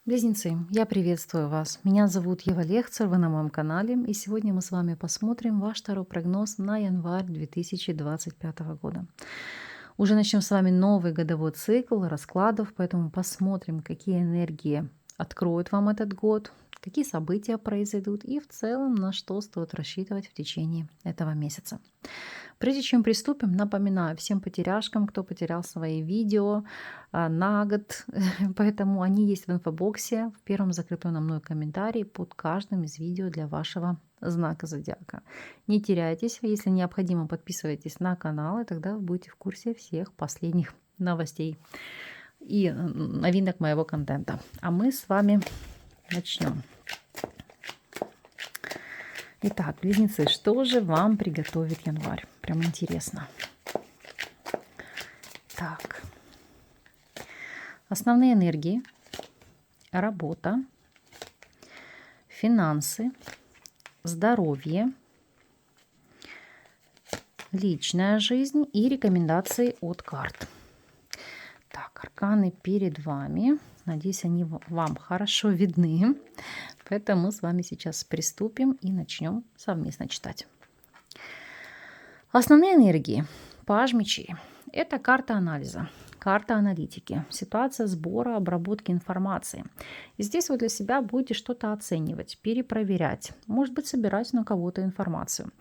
Близнецы, я приветствую вас. Меня зовут Ева Лехцер, вы на моем канале, и сегодня мы с вами посмотрим ваш второй прогноз на январь 2025 года. Уже начнем с вами новый годовой цикл раскладов, поэтому посмотрим, какие энергии откроют вам этот год, какие события произойдут и в целом на что стоит рассчитывать в течение этого месяца. Прежде чем приступим, напоминаю всем потеряшкам, кто потерял свои видео на год, поэтому они есть в инфобоксе, в первом закрепленном мной комментарии под каждым из видео для вашего знака зодиака. Не теряйтесь, если необходимо, подписывайтесь на канал, и тогда вы будете в курсе всех последних новостей и новинок моего контента. А мы с вами начнем. Итак, близнецы, что же вам приготовит январь? Прям интересно. Так. Основные энергии. Работа. Финансы. Здоровье. Личная жизнь и рекомендации от карт. Так, арканы перед вами. Надеюсь, они вам хорошо видны. Поэтому мы с вами сейчас приступим и начнем совместно читать. Основные энергии. Паж мечей. Это карта анализа, карта аналитики, ситуация сбора, обработки информации. И здесь вы для себя будете что-то оценивать, перепроверять, может быть, собирать на кого-то информацию.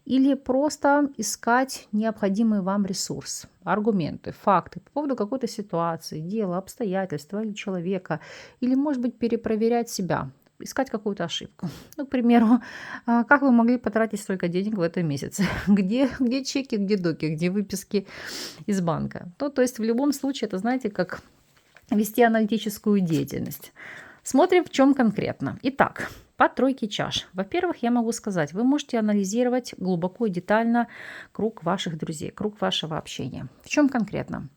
Или просто искать необходимый вам ресурс, аргументы, факты по поводу какой-то ситуации, дела, обстоятельства или человека. Или, может быть, перепроверять себя, искать какую-то ошибку. Ну, к примеру, как вы могли потратить столько денег в этом месяце? Где чеки, где доки, где выписки из банка? Ну, то есть в любом случае это, знаете, как вести аналитическую деятельность. Смотрим, в чем конкретно. Итак, по тройке чаш. Во-первых, я могу сказать, вы можете анализировать глубоко и детально круг ваших друзей, круг вашего общения. В чем конкретно?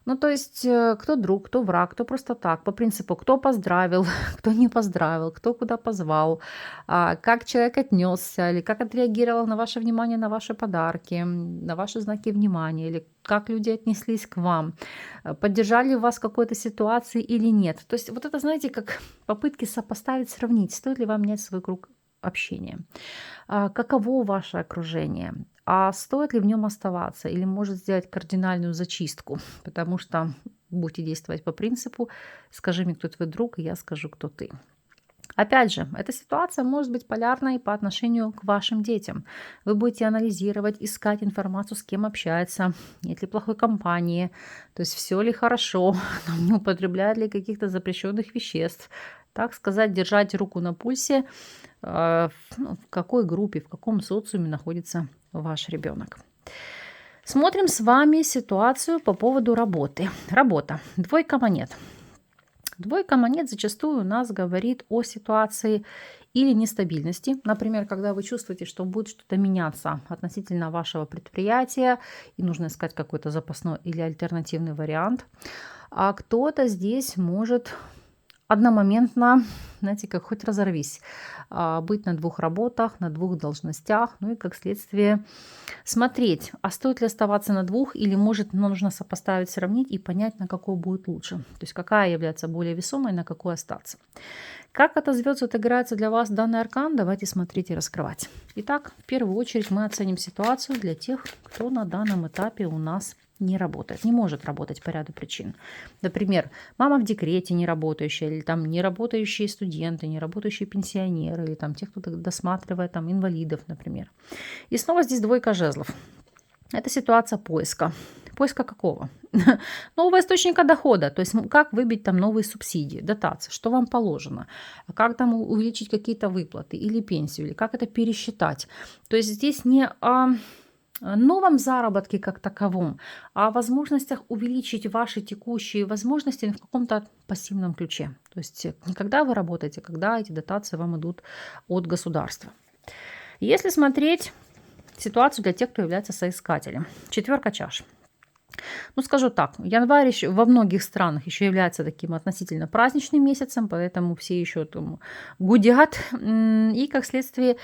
Ну, то есть, кто друг, кто враг, кто просто так, по принципу, кто поздравил, кто не поздравил, кто куда позвал, как человек отнесся, или как отреагировал на ваше внимание, на ваши подарки, на ваши знаки внимания, или как люди отнеслись к вам, поддержали вас в какой-то ситуации или нет. То есть, вот это, знаете, как попытки сопоставить, сравнить, стоит ли вам менять свой круг общения. Каково ваше окружение? А стоит ли в нем оставаться или может сделать кардинальную зачистку? Потому что будете действовать по принципу «скажи мне, кто твой друг, и я скажу, кто ты». Опять же, эта ситуация может быть полярной по отношению к вашим детям. Вы будете анализировать, искать информацию, с кем общается, нет ли плохой компании, то есть все ли хорошо, не употребляет ли каких-то запрещенных веществ. Так сказать, держать руку на пульсе, в какой группе, в каком социуме находится ваш ребенок. Смотрим с вами ситуацию по поводу работы. Работа. Двойка монет. Двойка монет зачастую у нас говорит о ситуации или нестабильности. Например, когда вы чувствуете, что будет что-то меняться относительно вашего предприятия, и нужно искать какой-то запасной или альтернативный вариант. А кто-то здесь может одномоментно, знаете, как хоть разорвись, быть на двух работах, на двух должностях, ну и как следствие смотреть, а стоит ли оставаться на двух или может нужно сопоставить, сравнить и понять, на какой будет лучше. То есть какая является более весомой, на какой остаться. Как отозвется, отыграется для вас данный аркан, давайте смотреть и раскрывать. Итак, в первую очередь мы оценим ситуацию для тех, кто на данном этапе у нас не работает, не может работать по ряду причин. Например, мама в декрете не работающая, или там не работающие студенты, не работающие пенсионеры, или там те, кто досматривает там инвалидов, например. И снова здесь двойка жезлов. Это ситуация поиска. Поиска какого? Нового источника дохода, то есть как выбить там новые субсидии, дотации, что вам положено, как там увеличить какие-то выплаты или пенсию, или как это пересчитать. То есть здесь не о новом заработке как таковом, а о возможностях увеличить ваши текущие возможности в каком-то пассивном ключе. То есть не когда вы работаете, когда эти дотации вам идут от государства. Если смотреть ситуацию для тех, кто является соискателем. Четверка чаш. Ну, скажу так, январь еще во многих странах еще является таким относительно праздничным месяцем, поэтому все еще там гудят. И, как следствие,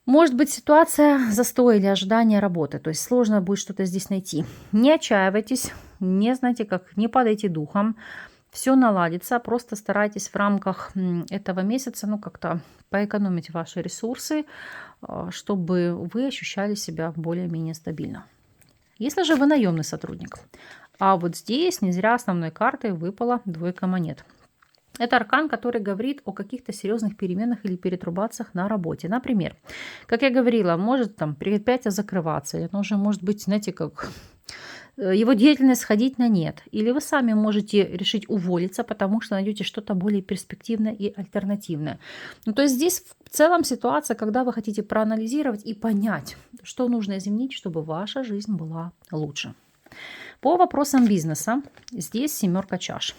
может быть ситуация застоя или ожидания работы, то есть сложно будет что-то здесь найти. Не отчаивайтесь, не знаете как, не падайте духом. все наладится. Просто старайтесь в рамках этого месяца, ну, как-то поэкономить ваши ресурсы, чтобы вы ощущали себя более-менее стабильно. Если же вы наемный сотрудник, а вот здесь не зря основной картой выпала двойка монет. Это аркан, который говорит о каких-то серьезных переменах или перетрубациях на работе. Например, как я говорила, может там предприятие закрываться, и оно уже может быть, знаете, как его деятельность сходить на нет. Или вы сами можете решить уволиться, потому что найдете что-то более перспективное и альтернативное. Ну, то есть здесь в целом ситуация, когда вы хотите проанализировать и понять, что нужно изменить, чтобы ваша жизнь была лучше. По вопросам бизнеса здесь семерка чаш.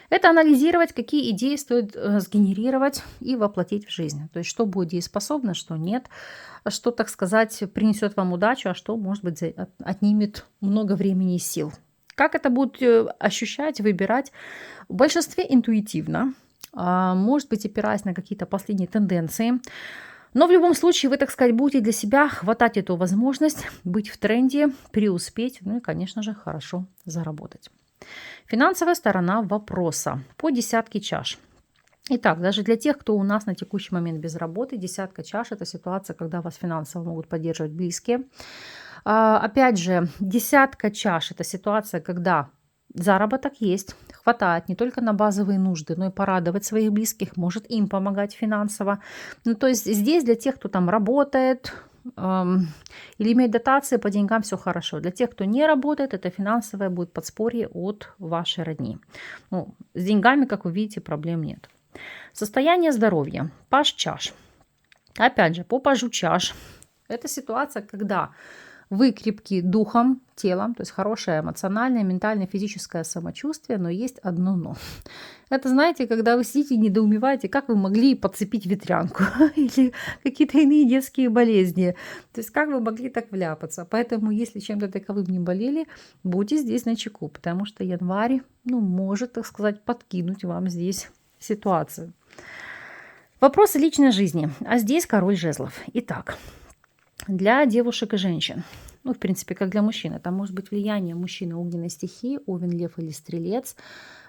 Это анализировать, какие идеи стоит сгенерировать и воплотить в жизнь. То есть что будет дееспособно, что нет, что, так сказать, принесет вам удачу, а что, может быть, отнимет много времени и сил. Как это будут ощущать, выбирать? В большинстве интуитивно, может быть, опираясь на какие-то последние тенденции. Но в любом случае вы, так сказать, будете для себя хватать эту возможность быть в тренде, преуспеть, ну и, конечно же, хорошо заработать. Финансовая сторона вопроса по десятке чаш. Итак, даже для тех, кто у нас на текущий момент без работы, десятка чаш – это ситуация, когда вас финансово могут поддерживать близкие. Опять же, десятка чаш – это ситуация, когда заработок есть, хватает не только на базовые нужды, но и порадовать своих близких, может им помогать финансово. Ну, то есть здесь для тех, кто там работает, или имеет дотации, по деньгам все хорошо. Для тех, кто не работает, это финансовое будет подспорье от вашей родни. Ну, с деньгами, как вы видите, проблем нет. Состояние здоровья. Паж чаш. Опять же, по пажу чаш. Это ситуация, когда вы крепки духом, телом, то есть хорошее эмоциональное, ментальное, физическое самочувствие, но есть одно но. Это, знаете, когда вы сидите и недоумеваете, как вы могли подцепить ветрянку или какие-то иные детские болезни. То есть как вы могли так вляпаться. Поэтому, если чем-то таковым не болели, будьте здесь начеку, потому что январь, ну, может, так сказать, подкинуть вам здесь ситуацию. Вопросы личной жизни. А здесь король жезлов. Итак, для девушек и женщин, ну, в принципе, как для мужчин, это может быть влияние мужчины огненной стихии, овен, лев или стрелец,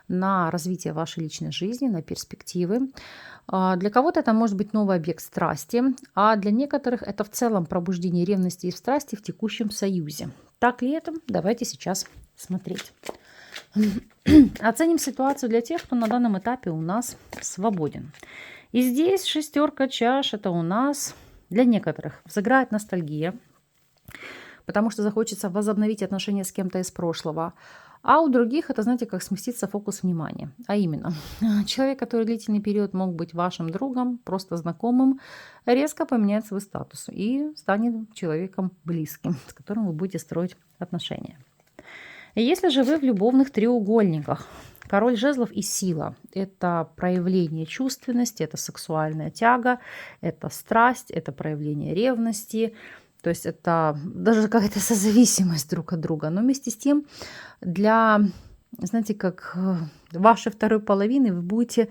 на развитие вашей личной жизни, на перспективы. Для кого-то это может быть новый объект страсти, а для некоторых это в целом пробуждение ревности и страсти в текущем союзе. Так ли это? Давайте сейчас смотреть. Оценим ситуацию для тех, кто на данном этапе у нас свободен. И здесь шестерка чаш, это у нас для некоторых взыграет ностальгия, потому что захочется возобновить отношения с кем-то из прошлого. А у других это, знаете, как сместится фокус внимания. А именно, человек, который длительный период мог быть вашим другом, просто знакомым, резко поменяет свой статус и станет человеком близким, с которым вы будете строить отношения. И если же вы в любовных треугольниках, король жезлов и сила – это проявление чувственности, это сексуальная тяга, это страсть, это проявление ревности, то есть это даже какая-то созависимость друг от друга. Но вместе с тем для, знаете, как вашей второй половины вы будете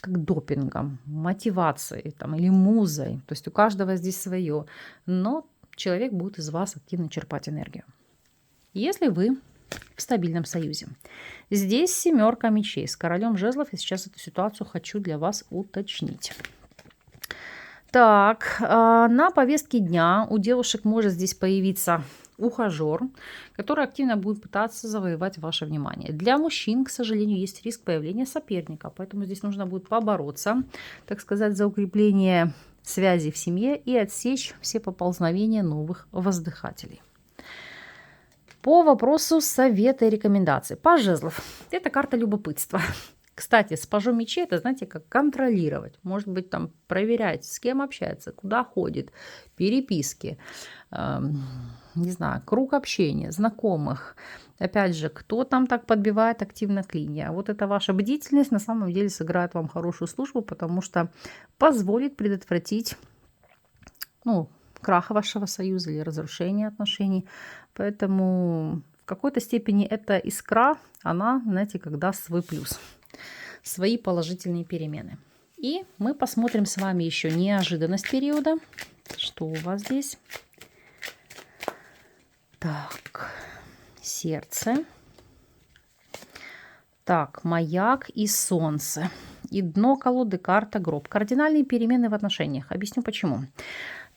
как допингом, мотивацией там, или музой. То есть у каждого здесь свое. Но человек будет из вас активно черпать энергию. Если вы в стабильном союзе. Здесь семерка мечей с королем жезлов. И сейчас эту ситуацию хочу для вас уточнить. Так, на повестке дня у девушек может здесь появиться ухажер, который активно будет пытаться завоевать ваше внимание. Для мужчин, к сожалению, есть риск появления соперника, поэтому здесь нужно будет побороться, так сказать, за укрепление связи в семье и отсечь все поползновения новых воздыхателей. По вопросу совета и рекомендаций. Паж жезлов – это карта любопытства. Кстати, с пажом мечей это, знаете, как контролировать. Может быть, там проверять, с кем общается, куда ходит, переписки, не знаю, круг общения, знакомых. Опять же, кто там так подбивает активно клинья. А вот эта ваша бдительность на самом деле сыграет вам хорошую службу, потому что позволит предотвратить, краха вашего союза или разрушение отношений. Поэтому в какой-то степени эта искра, она, знаете, как даст свой плюс, свои положительные перемены. И мы посмотрим с вами еще неожиданность периода. Что у вас здесь? Так, сердце. Так, маяк и солнце. И дно колоды карта гроб. Кардинальные перемены в отношениях. Объясню почему.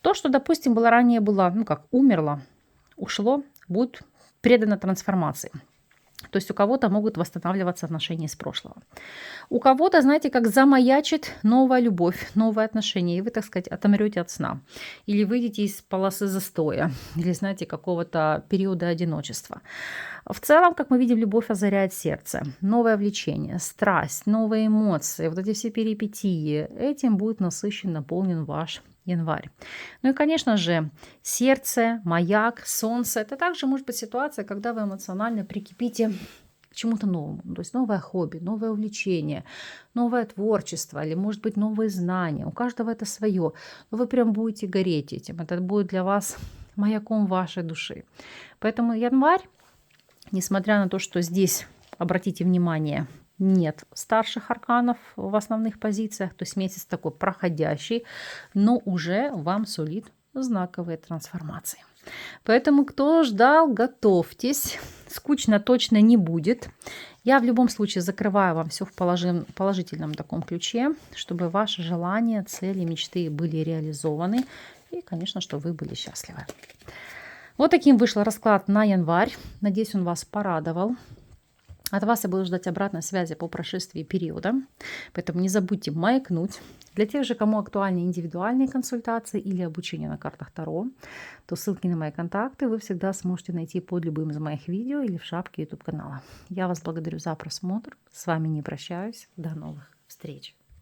То, что, допустим, было ранее было, ну как, умерло, ушло, будет предано трансформации. То есть у кого-то могут восстанавливаться отношения из прошлого. У кого-то, знаете, как замаячит новая любовь, новые отношения, и вы, так сказать, отомрете от сна. Или выйдете из полосы застоя, или, знаете, какого-то периода одиночества. В целом, как мы видим, любовь озаряет сердце. Новое влечение, страсть, новые эмоции, вот эти все перипетии. Этим будет насыщен, наполнен ваш январь. Ну и, конечно же, сердце, маяк, солнце. Это также может быть ситуация, когда вы эмоционально прикипите к чему-то новому. То есть новое хобби, новое увлечение, новое творчество или, может быть, новые знания. У каждого это свое. Но вы прям будете гореть этим. Это будет для вас маяком вашей души. Поэтому январь, несмотря на то, что здесь, обратите внимание, нет старших арканов в основных позициях, то есть месяц такой проходящий, но уже вам сулит знаковые трансформации. Поэтому, кто ждал, готовьтесь. Скучно точно не будет. Я в любом случае закрываю вам все в положительном таком ключе, чтобы ваши желания, цели, мечты были реализованы. И, конечно, чтобы вы были счастливы. Вот таким вышел расклад на январь. Надеюсь, он вас порадовал. От вас я буду ждать обратной связи по прошествии периода. Поэтому не забудьте маякнуть. Для тех же, кому актуальны индивидуальные консультации или обучение на картах Таро, то ссылки на мои контакты вы всегда сможете найти под любым из моих видео или в шапке YouTube канала. Я вас благодарю за просмотр. С вами не прощаюсь. До новых встреч.